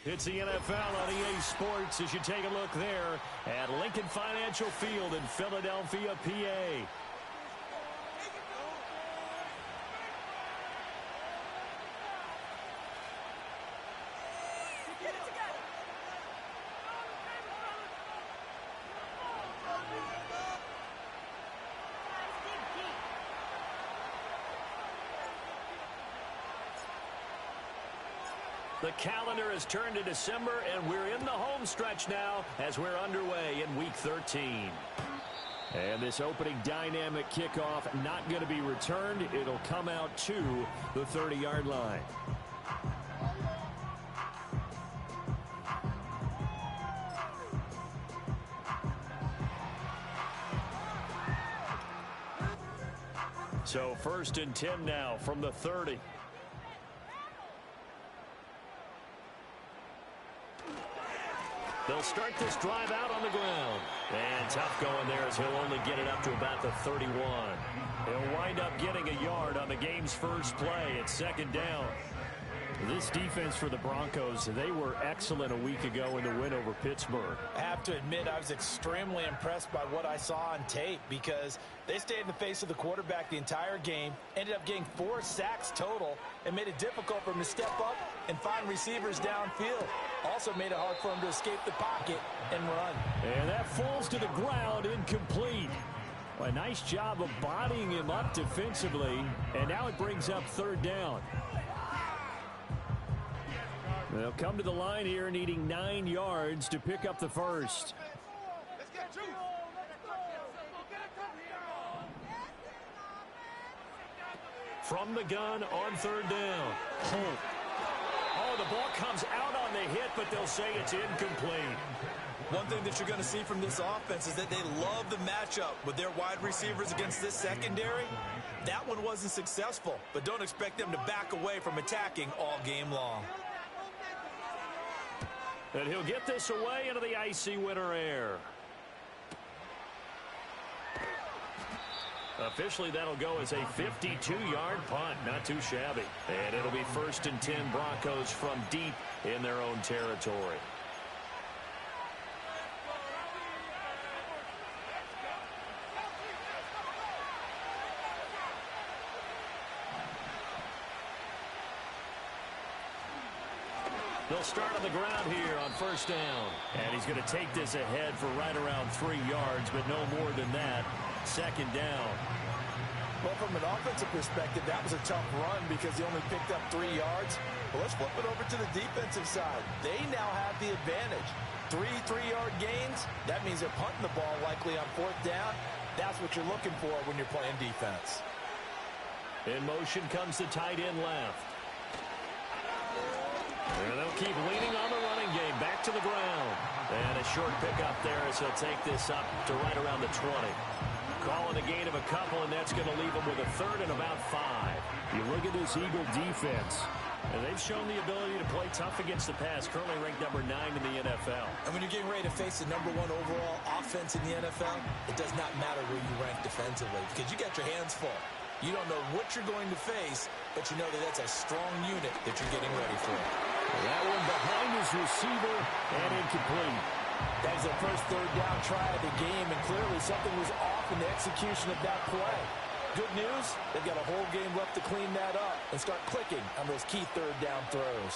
It's the NFL on EA Sports as you take a look there at Lincoln Financial Field in Philadelphia, PA. The calendar has turned to December, and we're in the home stretch now as we're underway in Week 13. And this opening dynamic kickoff not going to be returned. It'll come out to the 30-yard line. So 1st and 10 now from the 30. They'll start this drive out on the ground. And tough going there as he'll only get it up to about the 31. He'll wind up getting a yard on the game's first play. It's 2nd down. This defense for the Broncos, they were excellent a week ago in the win over Pittsburgh. I have to admit, I was extremely impressed by what I saw on tape because they stayed in the face of the quarterback the entire game, ended up getting 4 sacks total, and made it difficult for him to step up and find receivers downfield. Also made it hard for him to escape the pocket and run. And that falls to the ground, incomplete. A nice job of bodying him up defensively, and now it brings up 3rd down. They'll come to the line here needing 9 yards to pick up the first. From the gun on 3rd down. Oh, the ball comes out on the hit, but they'll say it's incomplete. One thing that you're going to see from this offense is that they love the matchup with their wide receivers against this secondary. That one wasn't successful, but don't expect them to back away from attacking all game long. And he'll get this away into the icy winter air. Officially, that'll go as a 52-yard punt. Not too shabby. And it'll be 1st and 10 Broncos from deep in their own territory. They'll start on the ground here on 1st down. And he's going to take this ahead for right around 3 yards, but no more than that. 2nd down. Well, from an offensive perspective, that was a tough run because he only picked up 3 yards. Well, let's flip it over to the defensive side. They now have the advantage. 3 3-yard gains. That means they're punting the ball likely on 4th down. That's what you're looking for when you're playing defense. In motion comes the tight end left. And they'll keep leaning on the running game. Back to the ground. And a short pickup there as he'll take this up to right around the 20. Calling a gain of a couple, and that's going to leave him with a 3rd and about 5. You look at this Eagle defense. And they've shown the ability to play tough against the pass. Currently ranked number 9 in the NFL. And when you're getting ready to face the number 1 overall offense in the NFL, it does not matter where you rank defensively because you got your hands full. You don't know what you're going to face, but you know that that's a strong unit that you're getting ready for. That one behind his receiver and incomplete. That was their first 3rd down try of the game, and clearly something was off in the execution of that play. Good news, they've got a whole game left to clean that up and start clicking on those key 3rd down throws.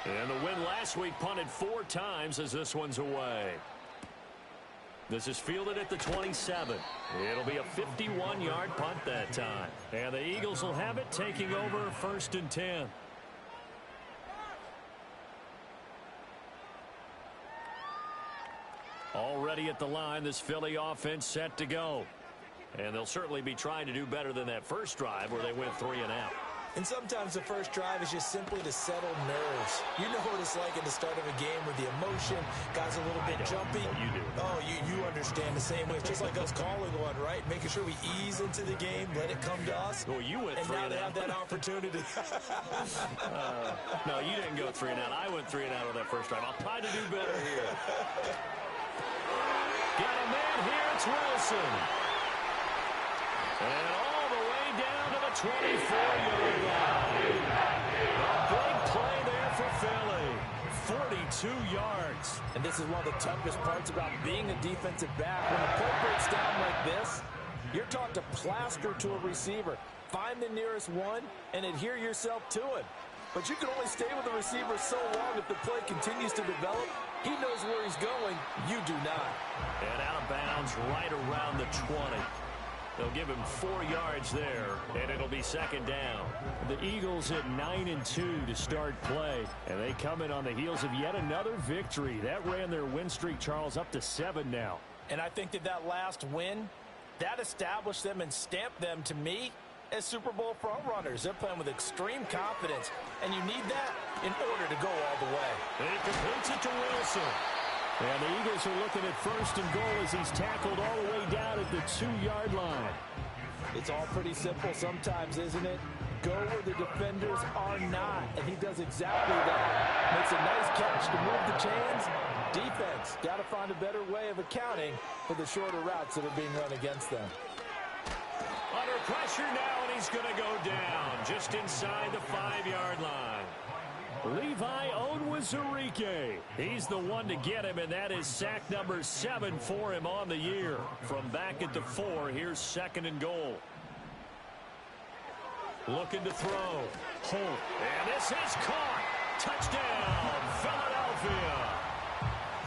And the win last week punted 4 times as this one's away. This is fielded at the 27. It'll be a 51-yard punt that time. And the Eagles will have it, taking over 1st and 10. Already at the line, this Philly offense set to go. And they'll certainly be trying to do better than that first drive where they went 3 and out. And sometimes the first drive is just simply to settle nerves. You know what it's like at the start of a game with the emotion, guys a little bit jumpy. Oh, you do. Oh, you understand the same way. It's just like us calling one, right? Making sure we ease into the game, let it come to us. Well, you went 3 and out. And now they have that opportunity. No, you didn't go 3 and out. I went 3 and out on that first drive. I'll try to do better here. Got a man here. It's Wilson. And all the way down to the 24-yard line. And this is one of the toughest parts about being a defensive back. When the play breaks down like this, you're taught to plaster to a receiver. Find the nearest one and adhere yourself to him. But you can only stay with the receiver so long if the play continues to develop. He knows where he's going. You do not. And out of bounds right around the 20. They'll give him 4 yards there, and it'll be second down. The Eagles at 9-2 to start play, and they come in on the heels of yet another victory. That ran their win streak, Charles, up to 7 now. And I think that last win, that established them and stamped them, to me, as Super Bowl frontrunners. They're playing with extreme confidence, and you need that in order to go all the way. And he completes it to Wilson. And the Eagles are looking at first and goal as he's tackled all the way down at the 2-yard line. It's all pretty simple sometimes, isn't it? Go where the defenders are not, and he does exactly that. Makes a nice catch to move the chains. Defense, got to find a better way of accounting for the shorter routes that are being run against them. Under pressure now, and he's going to go down just inside the 5-yard line. Levi Onwuzurike. He's the one to get him, and that is sack number 7 for him on the year. From back at the 4, here's second and goal. Looking to throw. Holt. And this is caught. Touchdown, Philadelphia.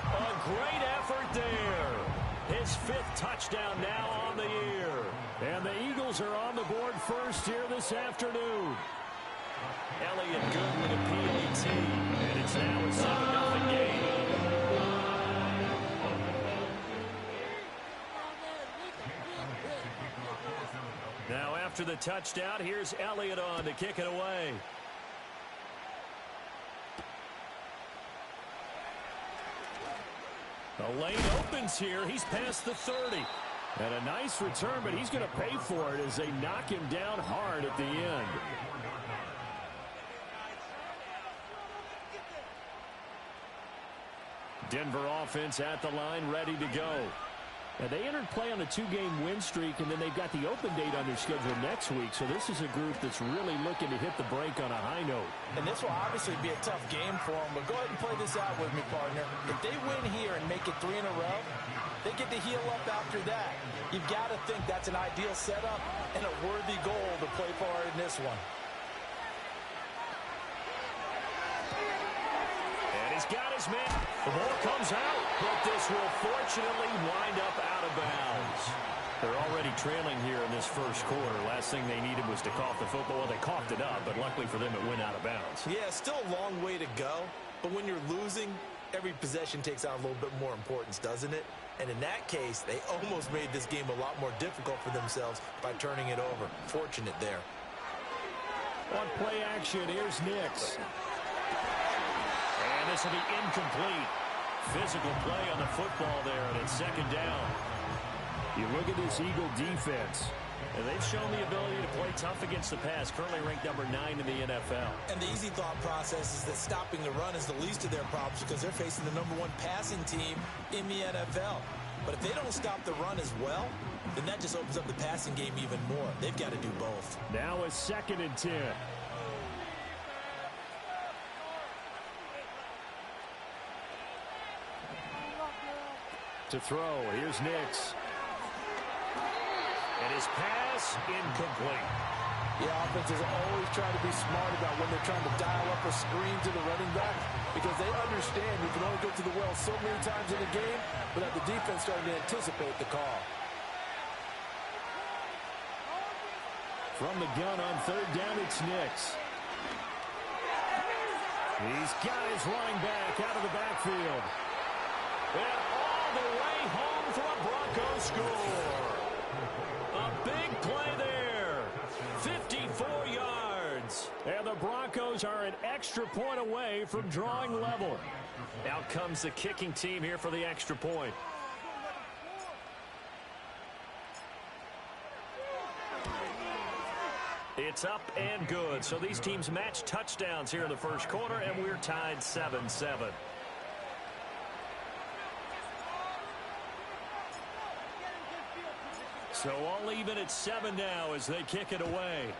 A great effort there. His 5th touchdown now on the year. And the Eagles are on the board first here this afternoon. Elliott good with a PAT, and it's now a 7-0 game. Now after the touchdown, here's Elliott on to kick it away. The lane opens here. He's past the 30. And a nice return, but he's going to pay for it as they knock him down hard at the end. Denver offense at the line, ready to go. Now, they entered play on a 2-game win streak, and then they've got the open date on their schedule next week. So this is a group that's really looking to hit the break on a high note. And this will obviously be a tough game for them, but go ahead and play this out with me, partner. If they win here and make it 3 in a row, they get to heal up after that. You've got to think that's an ideal setup and a worthy goal to play for in this one. He's got his man. The ball comes out, but this will fortunately wind up out of bounds. They're already trailing here in this first quarter. Last thing they needed was to cough the football. Well, they coughed it up, but luckily for them, it went out of bounds. Yeah, still a long way to go, but when you're losing, every possession takes on a little bit more importance, doesn't it? And in that case, they almost made this game a lot more difficult for themselves by turning it over. Fortunate there. On play action, here's Nix. And this will be incomplete. Physical play on the football there, and it's second down. You look at this Eagle defense. And they've shown the ability to play tough against the pass, currently ranked number 9 in the NFL. And the easy thought process is that stopping the run is the least of their problems because they're facing the number 1 passing team in the NFL. But if they don't stop the run as well, then that just opens up the passing game even more. They've got to do both. Now a 2nd and 10. To throw, here's Nix. And his pass incomplete. The offenses always try to be smart about when they're trying to dial up a screen to the running back because they understand you can only go to the well so many times in a game without the defense starting to anticipate the call. From the gun on 3rd down, it's Nix. He's got his running back out of the backfield. And all the way home for a Broncos score. A big play there. 54 yards. And the Broncos are an extra point away from drawing level. Out comes the kicking team here for the extra point. It's up and good. So these teams match touchdowns here in the first quarter, and we're tied 7-7. So all even at 7 now as they kick it away.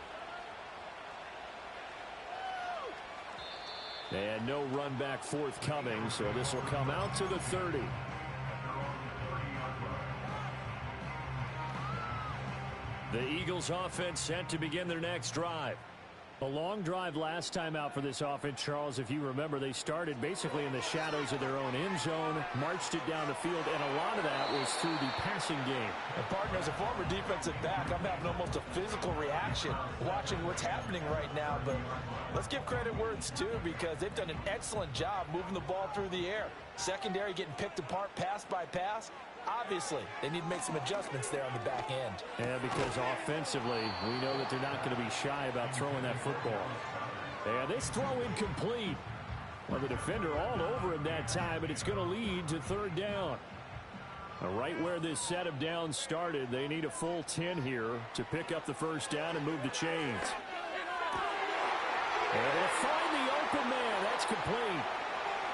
And no run back forthcoming, so this will come out to the 30. The Eagles offense set to begin their next drive. A long drive last time out for this offense, Charles. If you remember, they started basically in the shadows of their own end zone, marched it down the field, and a lot of that was through the passing game. And partner, as a former defensive back, I'm having almost a physical reaction watching what's happening right now. But let's give credit where it's due, because they've done an excellent job moving the ball through the air. Secondary getting picked apart pass by pass. Obviously, they need to make some adjustments there on the back end. Yeah, because offensively, we know that they're not going to be shy about throwing that football. And this throw incomplete. Well, the defender all over him that time, but it's going to lead to third down. Right where this set of downs started, they need a full 10 here to pick up the first down and move the chains. And they'll find the open man. That's complete.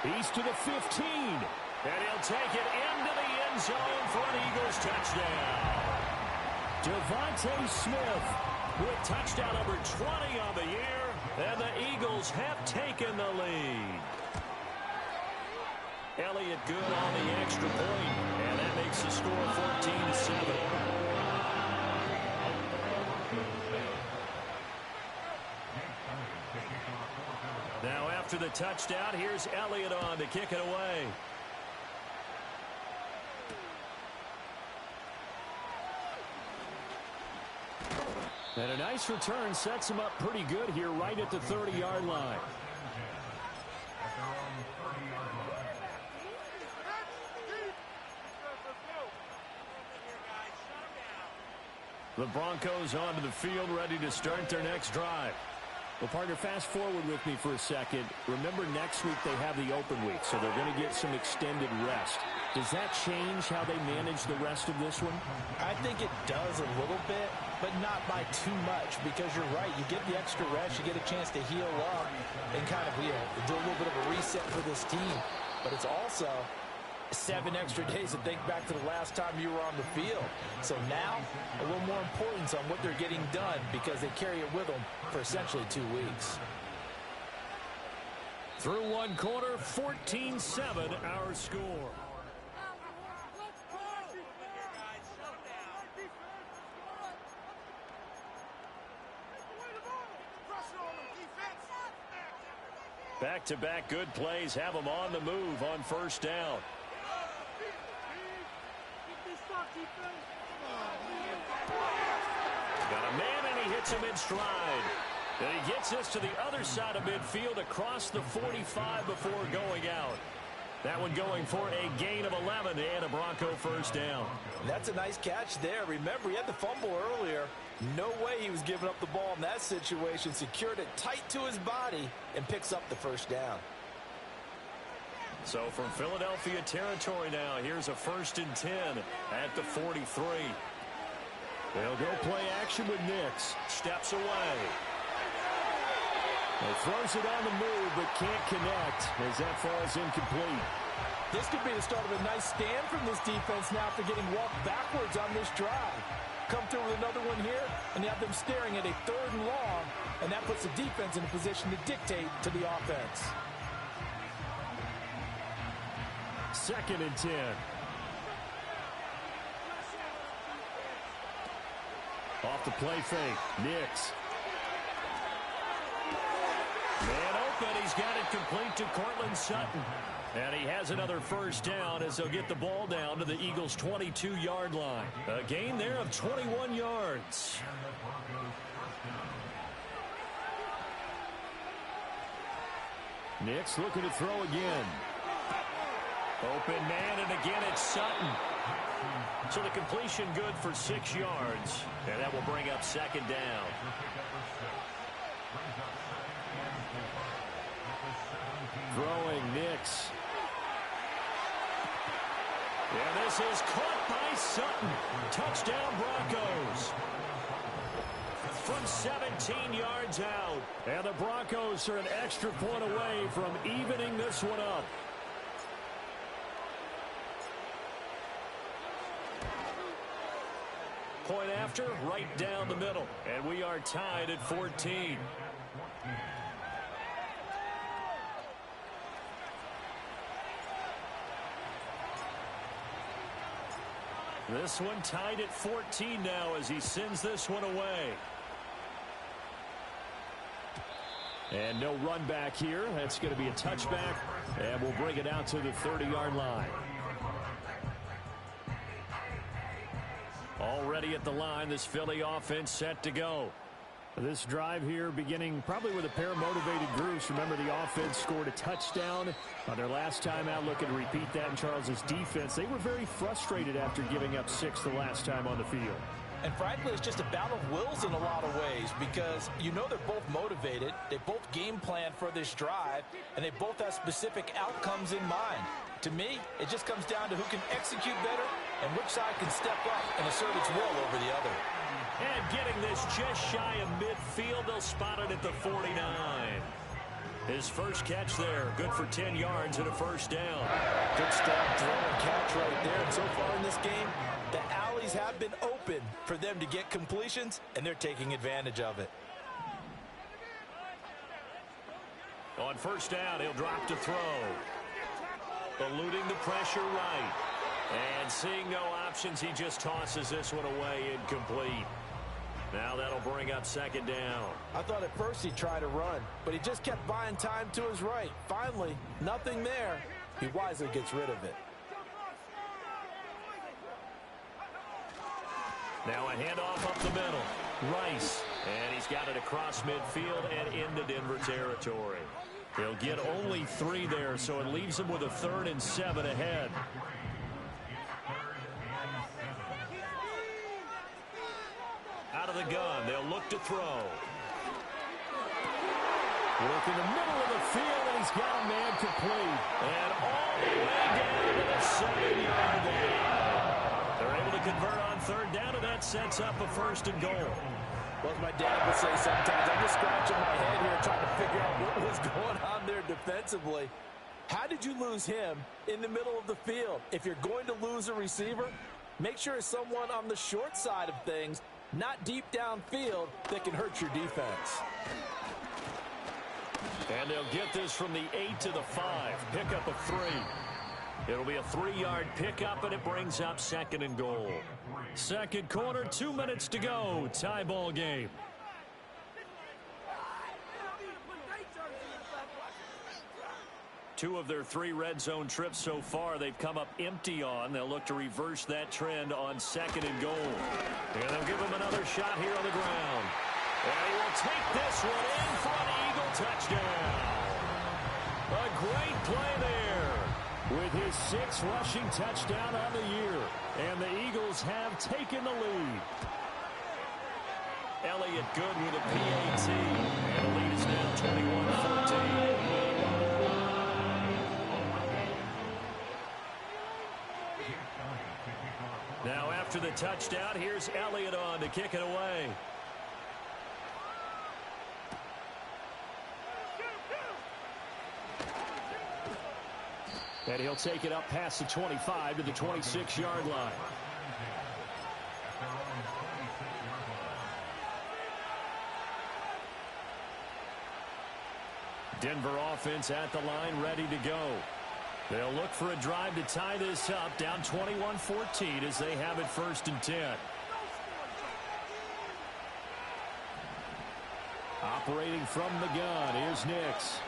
He's to the 15. And he'll take it into the end zone for an Eagles touchdown. Devontae Smith with touchdown number 20 on the year. And the Eagles have taken the lead. Elliott good on the extra point. And that makes the score 14-7. Now after the touchdown, here's Elliott on to kick it away. And a nice return sets him up pretty good here right at the 30-yard line. The Broncos onto the field, ready to start their next drive. Well, partner, fast forward with me for a second. Remember, next week they have the open week, so they're going to get some extended rest. Does that change how they manage the rest of this one? I think it does a little bit, but not by too much, because you're right. You get the extra rest, you get a chance to heal up and kind of do a little bit of a reset for this team. But it's also 7 extra days to think back to the last time you were on the field. So now, a little more importance on what they're getting done, because they carry it with them for essentially 2 weeks. Through one quarter, 14-7 our score. Back-to-back good plays have them on the move on first down. Got a man, and he hits him in stride. And he gets this to the other side of midfield across the 45 before going out. That one going for a gain of 11 and a Bronco first down. That's a nice catch there. Remember, he had the fumble earlier. No way he was giving up the ball in that situation. Secured it tight to his body and picks up the first down. So from Philadelphia territory now, here's a 1st and 10 at the 43. They'll go play action with Nix. Steps away. He throws it on the move, but can't connect as that falls incomplete. This could be the start of a nice stand from this defense now after getting walked backwards on this drive. Come through with another one here, and you have them staring at a 3rd and long, and that puts the defense in a position to dictate to the offense. 2nd and 10. Off the play fake, Nix. Man open, he's got it complete to Courtland Sutton. And he has another first down as they'll get the ball down to the Eagles' 22-yard line. A gain there of 21 yards. Nix looking to throw again. Open man, and again it's Sutton. So the completion good for 6 yards. And that will bring up 2nd down. Throwing Nix. And this is caught by Sutton. Touchdown Broncos. From 17 yards out. And the Broncos are an extra point away from evening this one up. Point after, right down the middle. And we are tied at 14. This one tied at 14 now as he sends this one away. And no run back here. That's going to be a touchback, and we'll bring it out to the 30-yard line. Already at the line, this Philly offense set to go. This drive here beginning probably with a pair of motivated groups. Remember, the offense scored a touchdown on their last time out. Looking to repeat that in Charles's defense. They were very frustrated after giving up 6 the last time on the field. And frankly, it's just a battle of wills in a lot of ways because you know they're both motivated. They both game plan for this drive, and they both have specific outcomes in mind. To me, it just comes down to who can execute better and which side can step up and assert its will over the other. And getting this just shy of midfield, they'll spot it at the 49. His first catch there, good for 10 yards and a first down. Good strong throw and catch right there. And so far in this game, the alleys have been open for them to get completions, and they're taking advantage of it. On first down, he'll drop to throw. Eluding the pressure right. And seeing no options, he just tosses this one away, incomplete. Now that'll bring up second down. I thought at first he'd try to run, but he just kept buying time to his right. Finally, nothing there. He wisely gets rid of it. Now a handoff up the middle. Rice. And he's got it across midfield and into Denver territory. He'll get only 3 there, so it leaves him with a 3rd and 7 ahead. Out of the gun, they'll look to throw. Work in the middle of the field, and he's got a man complete. And all the way down to the 7-yard line. They're able to convert on 3rd down, and that sets up a 1st and goal. Well, as my dad would say sometimes, I'm just scratching my head here trying to figure out what was going on there defensively. How did you lose him in the middle of the field? If you're going to lose a receiver, make sure it's someone on the short side of things, not deep downfield, that can hurt your defense. And they'll get this from the 8 to the 5. Pickup of 3. It'll be a 3-yard pickup, and it brings up 2nd and goal. Second quarter, 2 minutes to go. Tie ball game. Two of their 3 red zone trips so far, they've come up empty on. They'll look to reverse that trend on 2nd and goal. And they'll give him another shot here on the ground. And he will take this one in for an Eagle touchdown. A great play there. With his 6th rushing touchdown on the year. And the Eagles have taken the lead. Elliott good with a PAT. And the lead is now 21-14. Now after the touchdown, here's Elliott on to kick it away. And he'll take it up past the 25 to the 26-yard line. Denver offense at the line, ready to go. They'll look for a drive to tie this up, down 21-14 as they have it 1st and 10. Operating from the gun, here's Nix.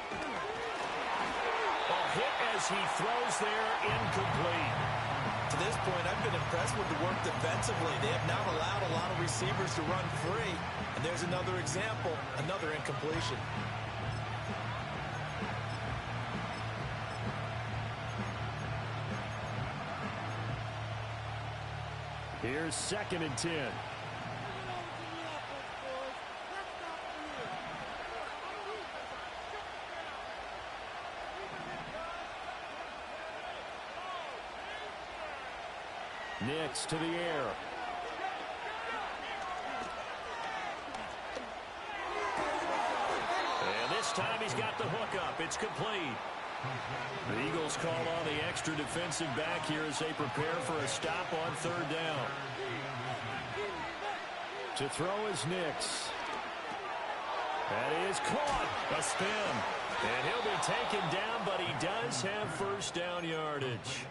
A hit as he throws there, incomplete. To this point, I've been impressed with the work defensively. They have not allowed a lot of receivers to run free. And there's another example, another incompletion. Here's 2nd and 10. Nix to the air. And this time he's got the hook up. It's complete. The Eagles call on the extra defensive back here as they prepare for a stop on 3rd down. To throw is Nix. That is caught. A spin. And he'll be taken down, but he does have first down yardage.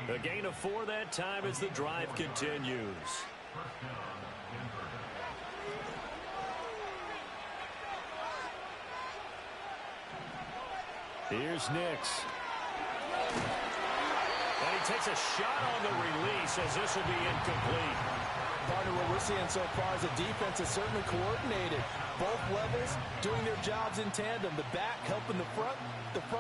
A gain of 4 that time as the drive continues. Here's Nix. And he takes a shot on the release as this will be incomplete. Partner, what we're seeing so far is the defense is certainly coordinated. Both levels doing their jobs in tandem. The back helping the front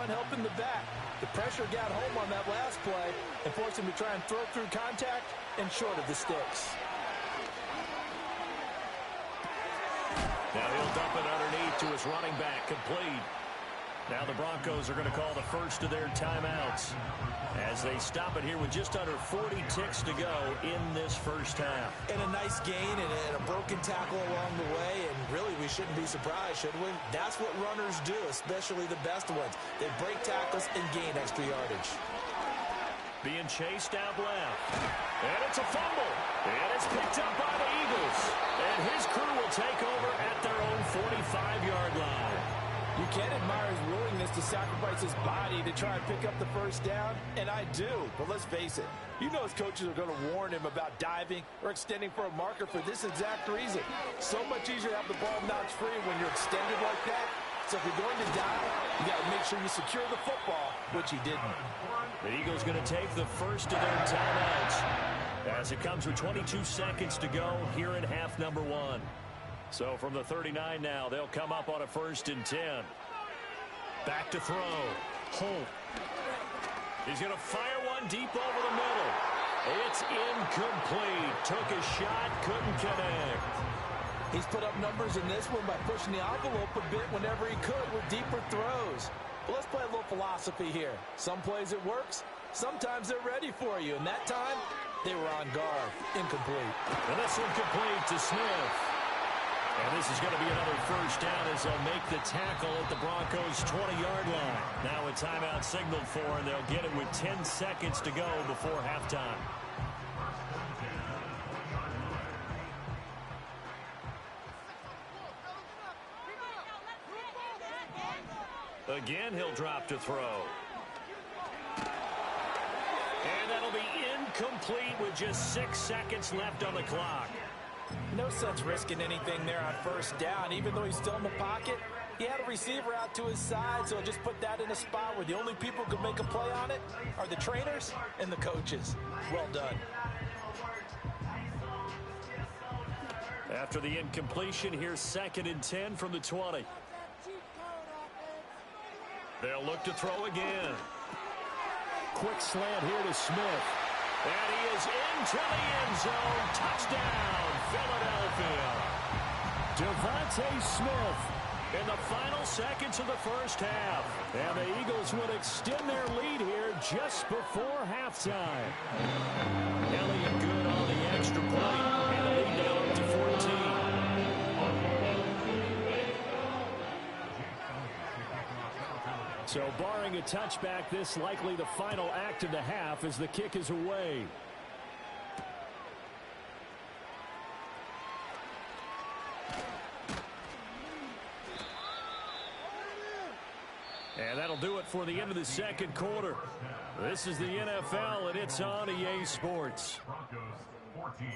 helping the back. The pressure got home on that last play and forced him to try and throw through contact and short of the sticks. Now he'll dump it underneath to his running back, complete. Now the Broncos are going to call the first of their timeouts as they stop it here with just under 40 ticks to go in this first half. And a nice gain and a broken tackle along the way, and really we shouldn't be surprised, should we? That's what runners do, especially the best ones. They break tackles and gain extra yardage. Being chased out left. And it's a fumble. And it's picked up by the Eagles. And his crew will take over at their own 45-yard line. You can admire his willingness to sacrifice his body to try and pick up the first down, and I do. But let's face it, you know his coaches are going to warn him about diving or extending for a marker for this exact reason. So much easier to have the ball notched free when you're extended like that. So if you're going to dive, you got to make sure you secure the football, which he didn't. The Eagles going to take the first of their timeouts as it comes with 22 seconds to go here in half number 1. So from the 39 now, they'll come up on a 1st and 10. Back to throw. Holt. He's going to fire one deep over the middle. It's incomplete. Took a shot, couldn't connect. He's put up numbers in this one by pushing the envelope a bit whenever he could with deeper throws. But let's play a little philosophy here. Some plays it works. Sometimes they're ready for you. And that time, they were on guard. Incomplete. And this one complete to Smith. And this is going to be another first down as they'll make the tackle at the Broncos' 20-yard line. Now a timeout signaled for, and they'll get it with 10 seconds to go before halftime. Again, he'll drop to throw. And that'll be incomplete with just 6 seconds left on the clock. No sense risking anything there on first down. Even though he's still in the pocket, he had a receiver out to his side, so just put that in a spot where the only people who can make a play on it are the trainers and the coaches. Well done. After the incompletion, here's 2nd and 10 from the 20. They'll look to throw again. Quick slant here to Smith. And he is into the end zone. Touchdown, Philadelphia. Devontae Smith in the final seconds of the first half. And the Eagles would extend their lead here just before halftime. Elliott good on the extra point. And the lead now up to 14. So barring a touchback, this likely the final act of the half as the kick is away. And that'll do it for the end of the second quarter. This is the NFL, and it's on EA Sports. Broncos 14.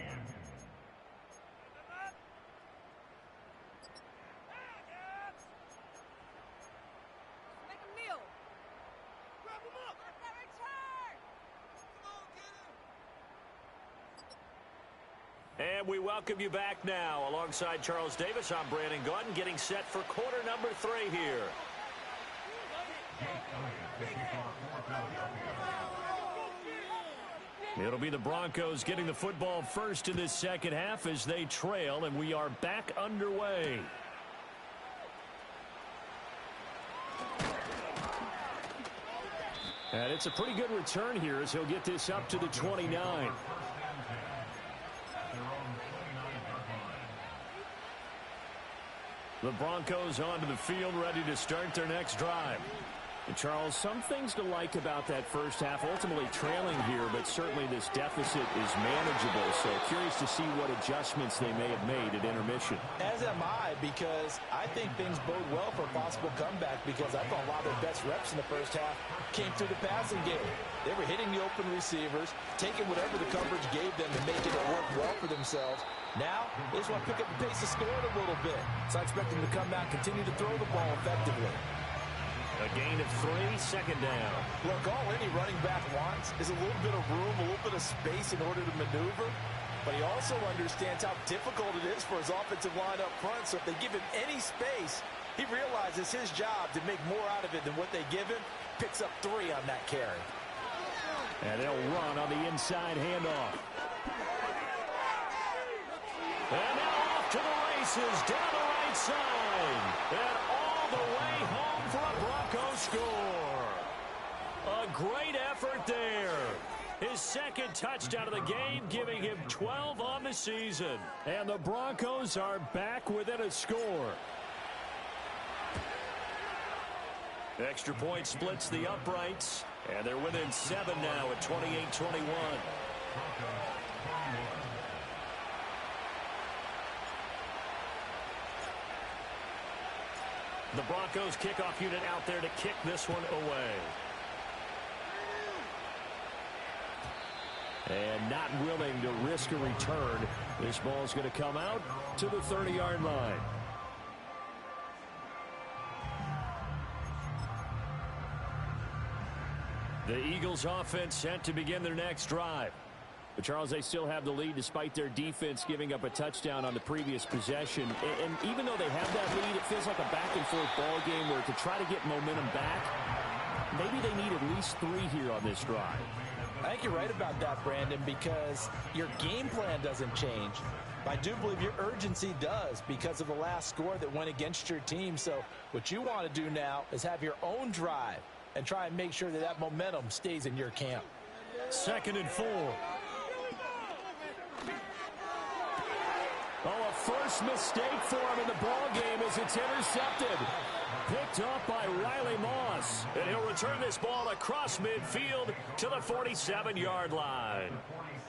And we welcome you back now. Alongside Charles Davis, I'm Brandon Gaudin, getting set for quarter number 3 here. It'll be the Broncos getting the football first in this second half as they trail, and we are back underway. And it's a pretty good return here as he'll get this up to the 29. The Broncos onto the field, ready to start their next drive. And Charles, some things to like about that first half. Ultimately trailing here, but certainly this deficit is manageable. So curious to see what adjustments they may have made at intermission. As am I, because I think things bode well for a possible comeback, because I thought a lot of their best reps in the first half came through the passing game. They were hitting the open receivers, taking whatever the coverage gave them and making it work well for themselves. Now, they just want to pick up the pace of scoring a little bit. So I expect them to come out, continue to throw the ball effectively. A gain of 3, second down. Look, all any running back wants is a little bit of room, a little bit of space in order to maneuver. But he also understands how difficult it is for his offensive line up front. So if they give him any space, he realizes his job to make more out of it than what they give him. Picks up 3 on that carry. And they'll run on the inside handoff. And now off to the races, down the right side. And all the way home for a Broncos score. A great effort there. His second touchdown of the game, giving him 12 on the season. And the Broncos are back within a score. Extra point splits the uprights, and they're within 7 now at 28-21. The Broncos kickoff unit out there to kick this one away. And not willing to risk a return. This ball's going to come out to the 30-yard line. The Eagles offense set to begin their next drive. But Charles, they still have the lead despite their defense giving up a touchdown on the previous possession. And even though they have that lead, it feels like a back-and-forth ball game where to try to get momentum back, maybe they need at least 3 here on this drive. I think you're right about that, Brandon, because your game plan doesn't change. I do believe your urgency does because of the last score that went against your team. So what you want to do now is have your own drive and try and make sure that that momentum stays in your camp. 2nd and 4. Oh, a first mistake for him in the ball game as it's intercepted. Picked up by Riley Moss. And he'll return this ball across midfield to the 47-yard line.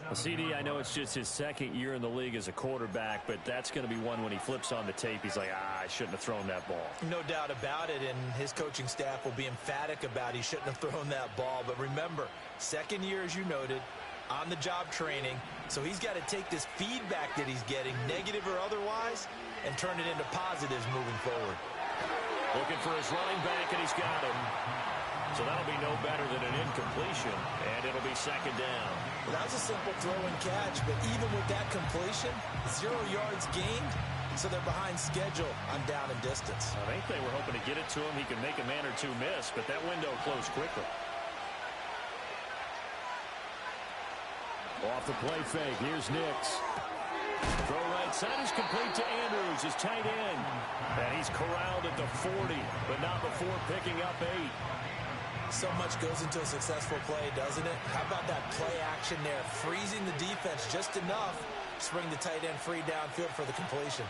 Well, CD, I know it's just his 2nd year in the league as a quarterback, but that's going to be one when he flips on the tape. He's like, I shouldn't have thrown that ball. No doubt about it, and his coaching staff will be emphatic about he shouldn't have thrown that ball. But remember, 2nd year, as you noted, on-the-job training. So he's got to take this feedback that he's getting, negative or otherwise, and turn it into positives moving forward. Looking for his running back, and he's got him. So that'll be no better than an incompletion, and it'll be 2nd down. Well, that was a simple throw and catch, but even with that completion, 0 yards gained, so they're behind schedule on down and distance. I think they were hoping to get it to him. He could make a man or 2 miss, but that window closed quickly. Off the play fake, here's Nix. Throw right side is complete to Andrews, his tight end. And he's corralled at the 40, but not before picking up 8. So much goes into a successful play, doesn't it? How about that play action there? Freezing the defense just enough to bring the tight end free downfield for the completion.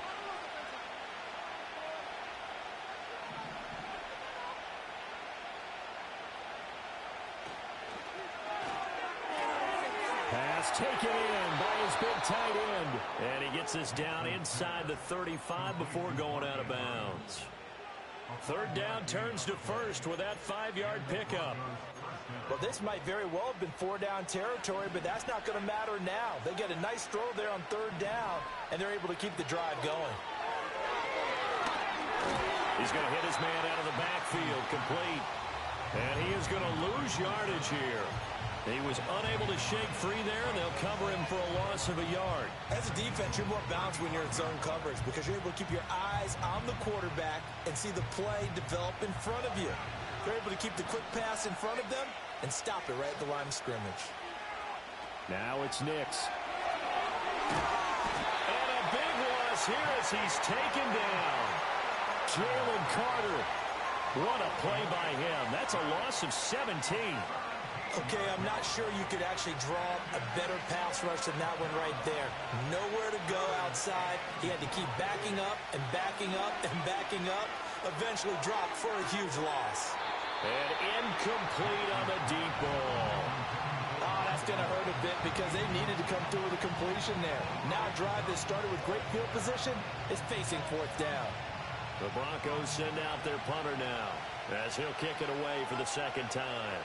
Pass taken in by his big tight end. And he gets this down inside the 35 before going out of bounds. 3rd down turns to 1st with that 5-yard pickup. Well, this might very well have been 4-down territory, but that's not going to matter now. They get a nice throw there on 3rd down, and they're able to keep the drive going. He's going to hit his man out of the backfield, complete. And he is going to lose yardage here. He was unable to shake free there, and they'll cover him for a loss of a yard. As a defense, you're more balanced when you're in zone coverage because you're able to keep your eyes on the quarterback and see the play develop in front of you. They're able to keep the quick pass in front of them and stop it right at the line of scrimmage. Now it's Nix. And a big loss here as he's taken down. Jalen Carter. What a play by him. That's a loss of 17. Okay, I'm not sure you could actually draw a better pass rush than that one right there. Nowhere to go outside. He had to keep backing up and backing up and backing up. Eventually dropped for a huge loss. And incomplete on the deep ball. Oh, that's going to hurt a bit because they needed to come through with a completion there. Now a drive that started with great field position is facing fourth down. The Broncos send out their punter now as he'll kick it away for the second time.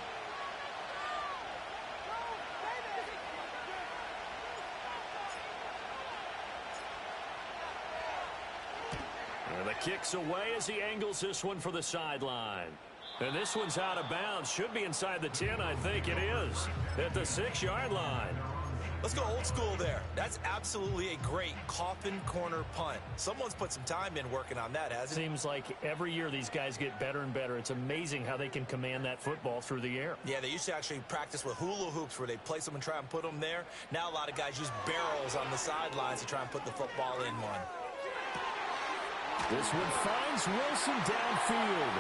And the kick's away as he angles this one for the sideline. And this one's out of bounds. Should be inside the 10, I think it is. At the 6-yard line. Let's go old school there. That's absolutely a great coffin corner punt. Someone's put some time in working on that, hasn't it? Seems like every year these guys get better and better. It's amazing how they can command that football through the air. Yeah, they used to actually practice with hula hoops where they place them and try and put them there. Now a lot of guys use barrels on the sidelines to try and put the football in one. This one finds Wilson downfield.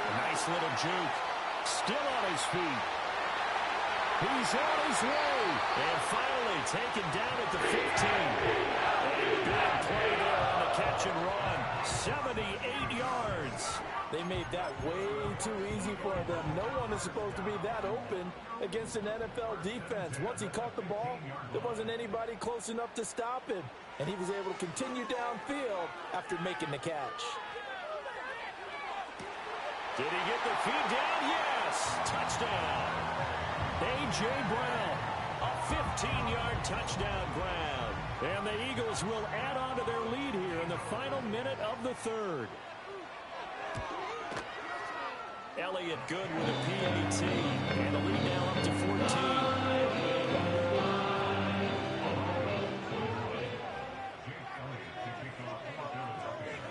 A nice little juke. Still on his feet. He's on his way. And finally taken down at the 15. A big play there on the catch and run. 78 yards. They made that way too easy for them. No one is supposed to be that open against an NFL defense. Once he caught the ball, there wasn't anybody close enough to stop him. And he was able to continue downfield after making the catch. Did he get the feed down? Yes! Touchdown. A.J. Brown. A 15-yard touchdown ground. And the Eagles will add on to their lead here in the final minute of the third. Elliott good with a PAT. And the lead now up to 14.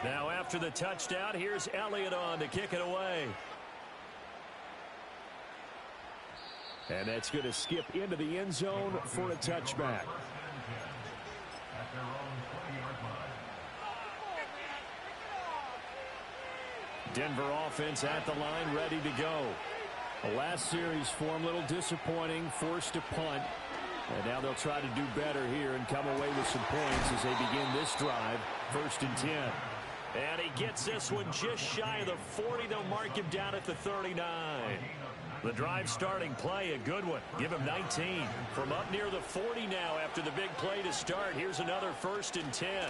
Now after the touchdown, here's Elliott on to kick it away. And that's going to skip into the end zone for a touchback. Denver offense at the line, ready to go. The last series for them, a little disappointing, forced to punt. And now they'll try to do better here and come away with some points as they begin this drive, 1st and 10. And he gets this one just shy of the 40. They'll mark him down at the 39. The drive starting play, a good one. Give him 19. From up near the 40 now after the big play to start. Here's another 1st and 10.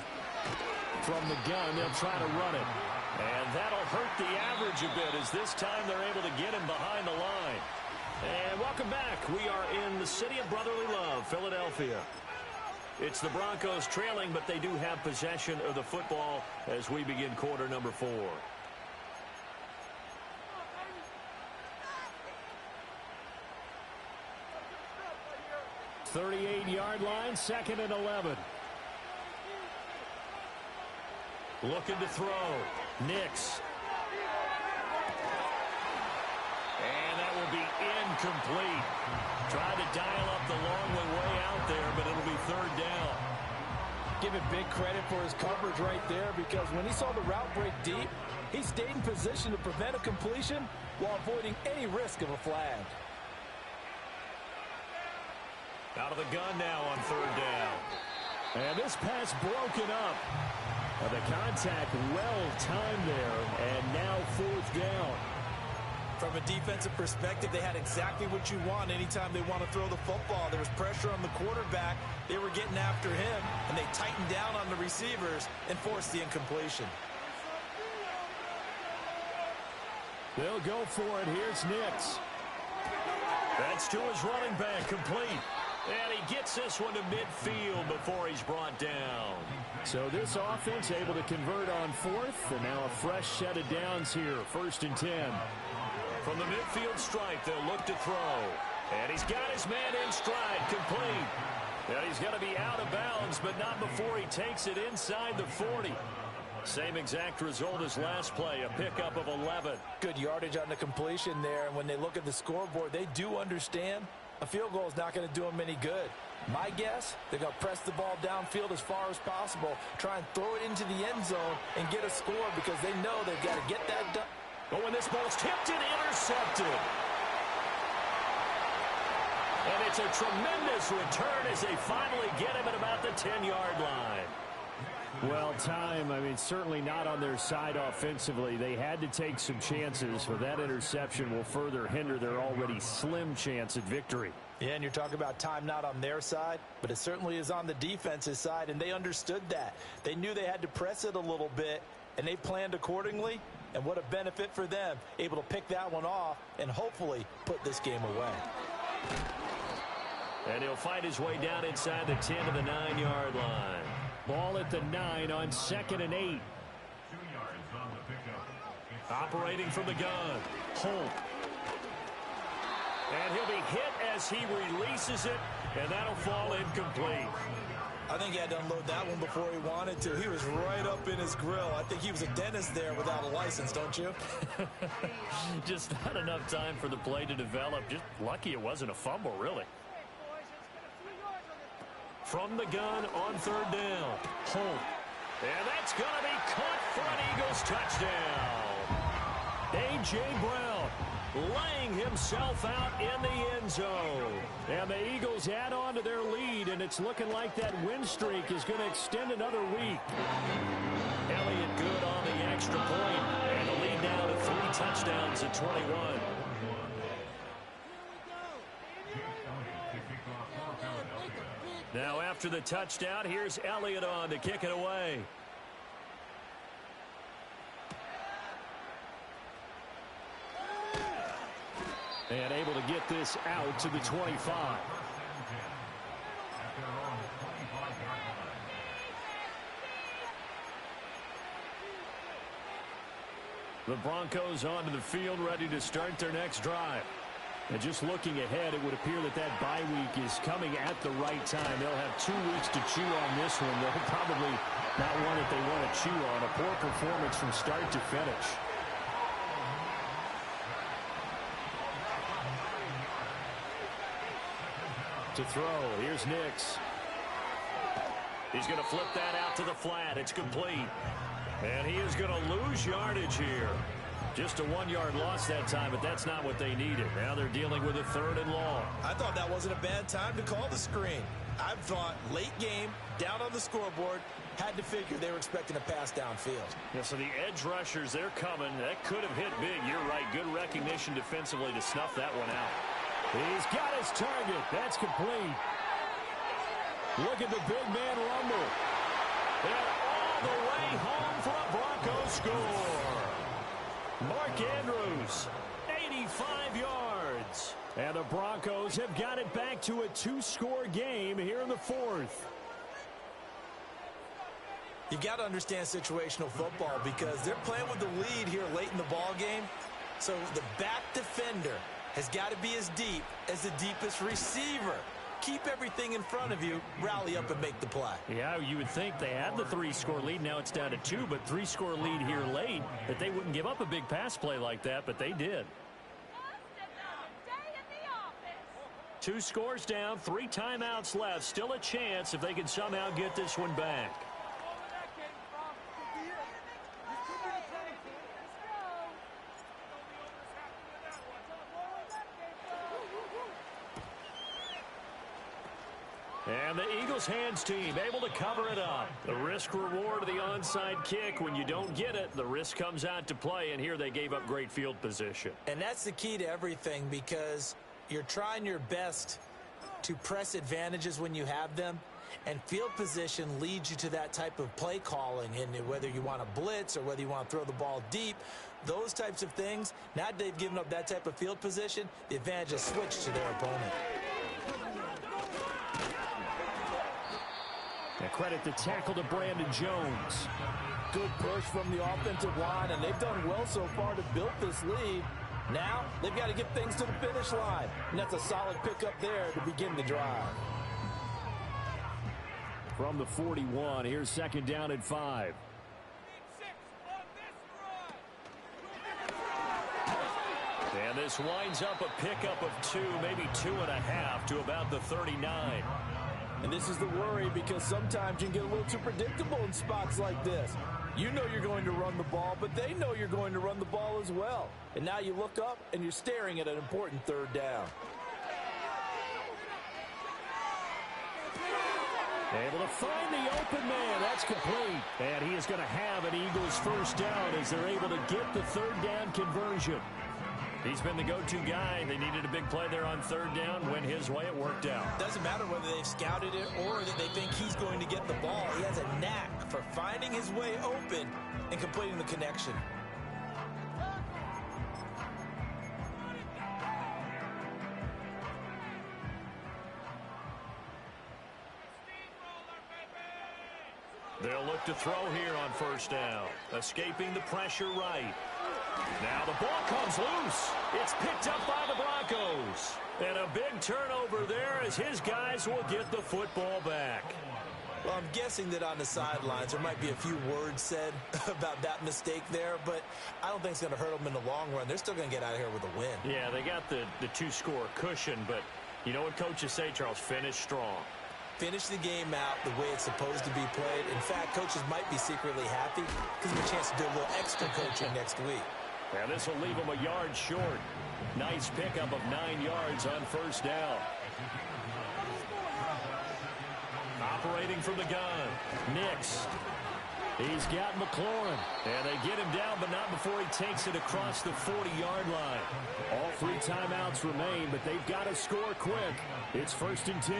From the gun, they'll try to run it. And that'll hurt the average a bit as this time they're able to get him behind the line. And welcome back. We are in the city of brotherly love, Philadelphia. It's the Broncos trailing, but they do have possession of the football as we begin quarter number 4. The 38-yard line, 2nd and 11. Looking to throw. Nix. And that will be incomplete. Tried to dial up the long way out there, but it'll be 3rd down. Give him big credit for his coverage right there because when he saw the route break deep, he stayed in position to prevent a completion while avoiding any risk of a flag. Out of the gun now on 3rd down. And this pass broken up. The contact well timed there, and now 4th down. From a defensive perspective, they had exactly what you want anytime they want to throw the football. There was pressure on the quarterback. They were getting after him, and they tightened down on the receivers and forced the incompletion. They'll go for it. Here's Nix. That's to his running back, complete. And he gets this one to midfield before he's brought down. So this offense able to convert on 4th, and now a fresh set of downs here, 1st and 10. From the midfield stripe, they'll look to throw. And he's got his man in stride, complete. And he's going to be out of bounds, but not before he takes it inside the 40. Same exact result as last play, a pickup of 11. Good yardage on the completion there, and when they look at the scoreboard, they do understand a field goal is not going to do them any good. My guess, they're going to press the ball downfield as far as possible, try and throw it into the end zone and get a score because they know they've got to get that done. Oh, and this ball's tipped and intercepted. And it's a tremendous return as they finally get him at about the 10-yard line. Well, time, certainly not on their side offensively. They had to take some chances, but that interception will further hinder their already slim chance at victory. Yeah, and you're talking about time not on their side, but it certainly is on the defense's side, and they understood that. They knew they had to press it a little bit, and they planned accordingly, and what a benefit for them, able to pick that one off and hopefully put this game away. And he'll fight his way down inside the 10 to the 9-yard line. Ball at the 9 on 2nd and 8. Operating from the gun, Holt. And he'll be hit as he releases it, and that'll fall incomplete. I think he had to unload that one before he wanted to. He was right up in his grill. I think he was a dentist there without a license, don't you? Just not enough time for the play to develop. Just lucky it wasn't a fumble, really. From the gun on 3rd down, Holt. And that's going to be caught for an Eagles touchdown. A.J. Brown laying himself out in the end zone. And the Eagles add on to their lead, and it's looking like that win streak is going to extend another week. Elliott good on the extra point, and the lead now to 3 touchdowns at 21. Now after the touchdown, here's Elliott on to kick it away. And able to get this out to the 25. The Broncos onto the field, ready to start their next drive. And just looking ahead, it would appear that that bye week is coming at the right time. They'll have 2 weeks to chew on this one. They'll probably not one that they want to chew on. A poor performance from start to finish. To throw, here's Nix. He's going to flip that out to the flat. It's complete. And he is going to lose yardage here. Just a 1-yard loss that time, but that's not what they needed. Now they're dealing with a 3rd and long. I thought that wasn't a bad time to call the screen. I thought late game, down on the scoreboard, had to figure they were expecting a pass downfield. Yeah, so the edge rushers, they're coming. That could have hit big. You're right. Good recognition defensively to snuff that one out. He's got his target. That's complete. Look at the big man rumble. And all the way home for a Broncos score. Mark Andrews, 85 yards. And the Broncos have got it back to a 2-score game here in the 4th. You've got to understand situational football because they're playing with the lead here late in the ball game. So the back defender has got to be as deep as the deepest receiver. Keep everything in front of you, rally up and make the play. Yeah, you would think they had the 3-score lead. Now it's down to 2, but 3-score lead here late, that they wouldn't give up a big pass play like that, but they did. 2 scores down, 3 timeouts left. Still a chance if they can somehow get this one back. And the Eagles hands team able to cover it up. The risk reward of the onside kick. When you don't get it, the risk comes out to play, and here they gave up great field position. And that's the key to everything because you're trying your best to press advantages when you have them, and field position leads you to that type of play calling. And whether you want to blitz or whether you want to throw the ball deep, those types of things, now that they've given up that type of field position, the advantage is switched to their opponent. And credit the tackle to Brandon Jones. Good push from the offensive line, and they've done well so far to build this lead. Now, they've got to get things to the finish line, and that's a solid pickup there to begin the drive. From the 41, here's 2nd down and 5. And this winds up a pickup of 2, maybe 2.5 to about the 39. And this is the worry because sometimes you can get a little too predictable in spots like this. You know you're going to run the ball, but they know you're going to run the ball as well. And now you look up and you're staring at an important 3rd down. Able to find the open man. That's complete. And he is going to have an Eagles first down as they're able to get the third down conversion. He's been the go-to guy. They needed a big play there on third down. Went his way. It worked out. Doesn't matter whether they've scouted it or that they think he's going to get the ball. He has a knack for finding his way open and completing the connection. They'll look to throw here on first down. Escaping the pressure right. Now the ball comes loose. It's picked up by the Broncos. And a big turnover there as his guys will get the football back. Well, I'm guessing that on the sidelines there might be a few words said about that mistake there, but I don't think it's going to hurt them in the long run. They're still going to get out of here with a win. Yeah, they got the two-score cushion, but you know what coaches say, Charles? Finish strong. Finish the game out the way it's supposed to be played. In fact, coaches might be secretly happy because of a chance to do a little extra coaching next week. Yeah, this will leave them a yard short. Nice pickup of 9 yards on first down. Operating from the gun. Nix. He's got McLaurin. And they get him down, but not before he takes it across the 40-yard line. All 3 timeouts remain, but they've got to score quick. It's 1st and 10.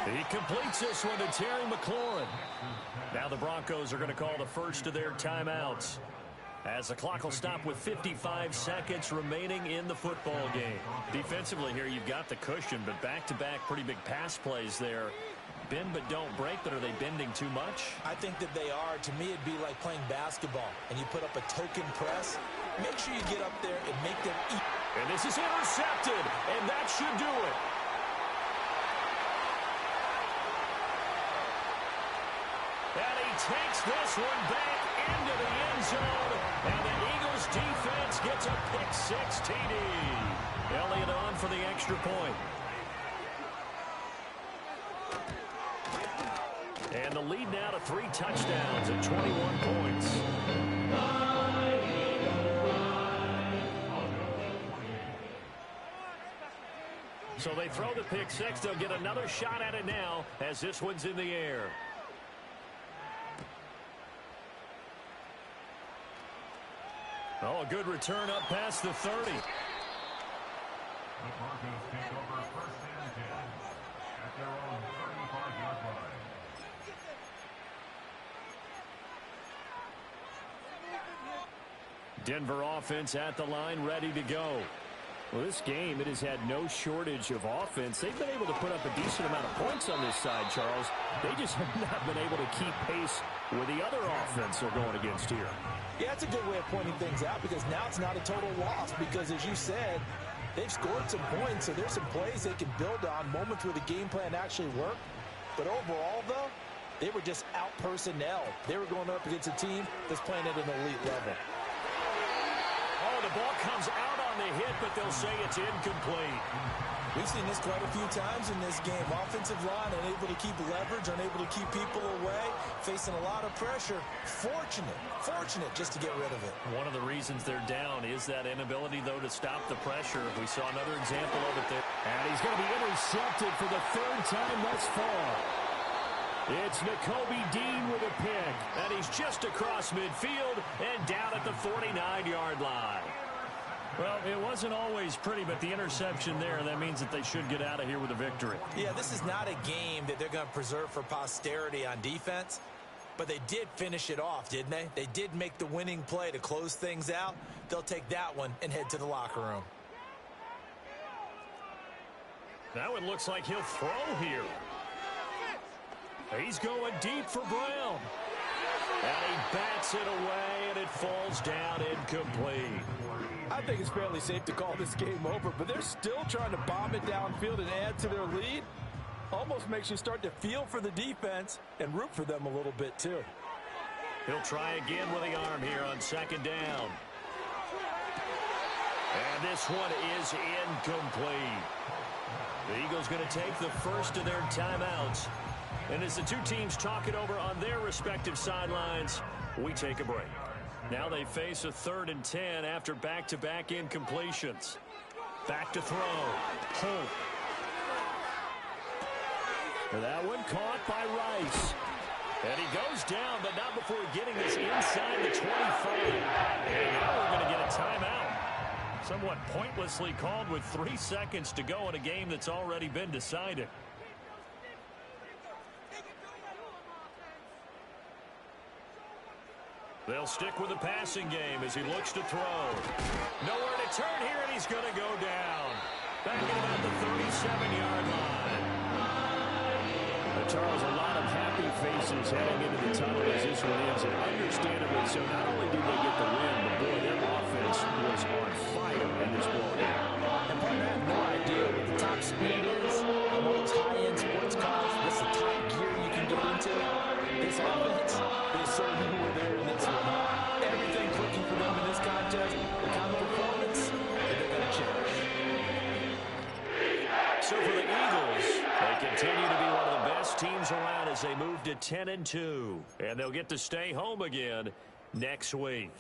He completes this one to Terry McLaurin. Now the Broncos are going to call the first of their timeouts as the clock will stop with 55 seconds remaining in the football game. Defensively here, you've got the cushion, but back-to-back pretty big pass plays there. Bend but don't break, but are they bending too much? I think that they are. To me, it'd be like playing basketball, and you put up a token press. Make sure you get up there and make them eat. And this is intercepted, and that should do it. And he takes this one back into the end zone. And the Eagles defense gets a pick-6 TD. Elliott on for the extra point. And the lead now to 3 touchdowns at 21 points. So they throw the pick-6. They'll get another shot at it now as this one's in the air. Oh, a good return up past the 30. The Broncos take over 1st and 10 at their own 35-yard line. Denver offense at the line, ready to go. Well, this game, it has had no shortage of offense. They've been able to put up a decent amount of points on this side, Charles. They just have not been able to keep pace with the other offense they're going against here. Yeah, it's a good way of pointing things out because now it's not a total loss because, as you said, they've scored some points, so there's some plays they can build on, moments where the game plan actually worked. But overall, though, they were just out personnel. They were going up against a team that's playing at an elite level. Oh, the ball comes out on the hit, but they'll say it's incomplete. We've seen this quite a few times in this game. Offensive line unable to keep leverage, unable to keep people away, facing a lot of pressure. Fortunate just to get rid of it. One of the reasons they're down is that inability, though, to stop the pressure. We saw another example of it there. And he's going to be intercepted for the 3rd time thus far. It's Nakobe Dean with a pick. And he's just across midfield and down at the 49-yard line. Well, it wasn't always pretty, but the interception there, that means that they should get out of here with a victory. Yeah, this is not a game that they're going to preserve for posterity on defense, but they did finish it off, didn't they? They did make the winning play to close things out. They'll take that one and head to the locker room. Now it looks like he'll throw here. He's going deep for Brown. And he bats it away, and it falls down incomplete. I think it's fairly safe to call this game over, but they're still trying to bomb it downfield and add to their lead. Almost makes you start to feel for the defense and root for them a little bit, too. He'll try again with the arm here on 2nd down. And this one is incomplete. The Eagles going to take the first of their timeouts. And as the two teams talk it over on their respective sidelines, we take a break. Now they face a 3rd and 10 after back-to-back incompletions. Back to throw. Holt. And that one caught by Rice. And he goes down, but not before getting this inside the 25. And now we're going to get a timeout. Somewhat pointlessly called with 3 seconds to go in a game that's already been decided. They'll stick with the passing game as he looks to throw. Nowhere to turn here, and he's going to go down. Back at about the 37-yard line. Charles, a lot of happy faces heading into the tunnel as this one ends, and understandably so. Not only did they get the win, but boy, their offense was on fire in this ball game. And partner, I have no idea what the top speed is on one of those high-end sports cars. What's the top gear you can get into? This offense, they certainly were there in this one. Everything clicking for them in this contest, the kind of performance that they're going to cherish. So for the Eagles, they continue to be one of the best teams around as they move to 10-2. And they'll get to stay home again next week.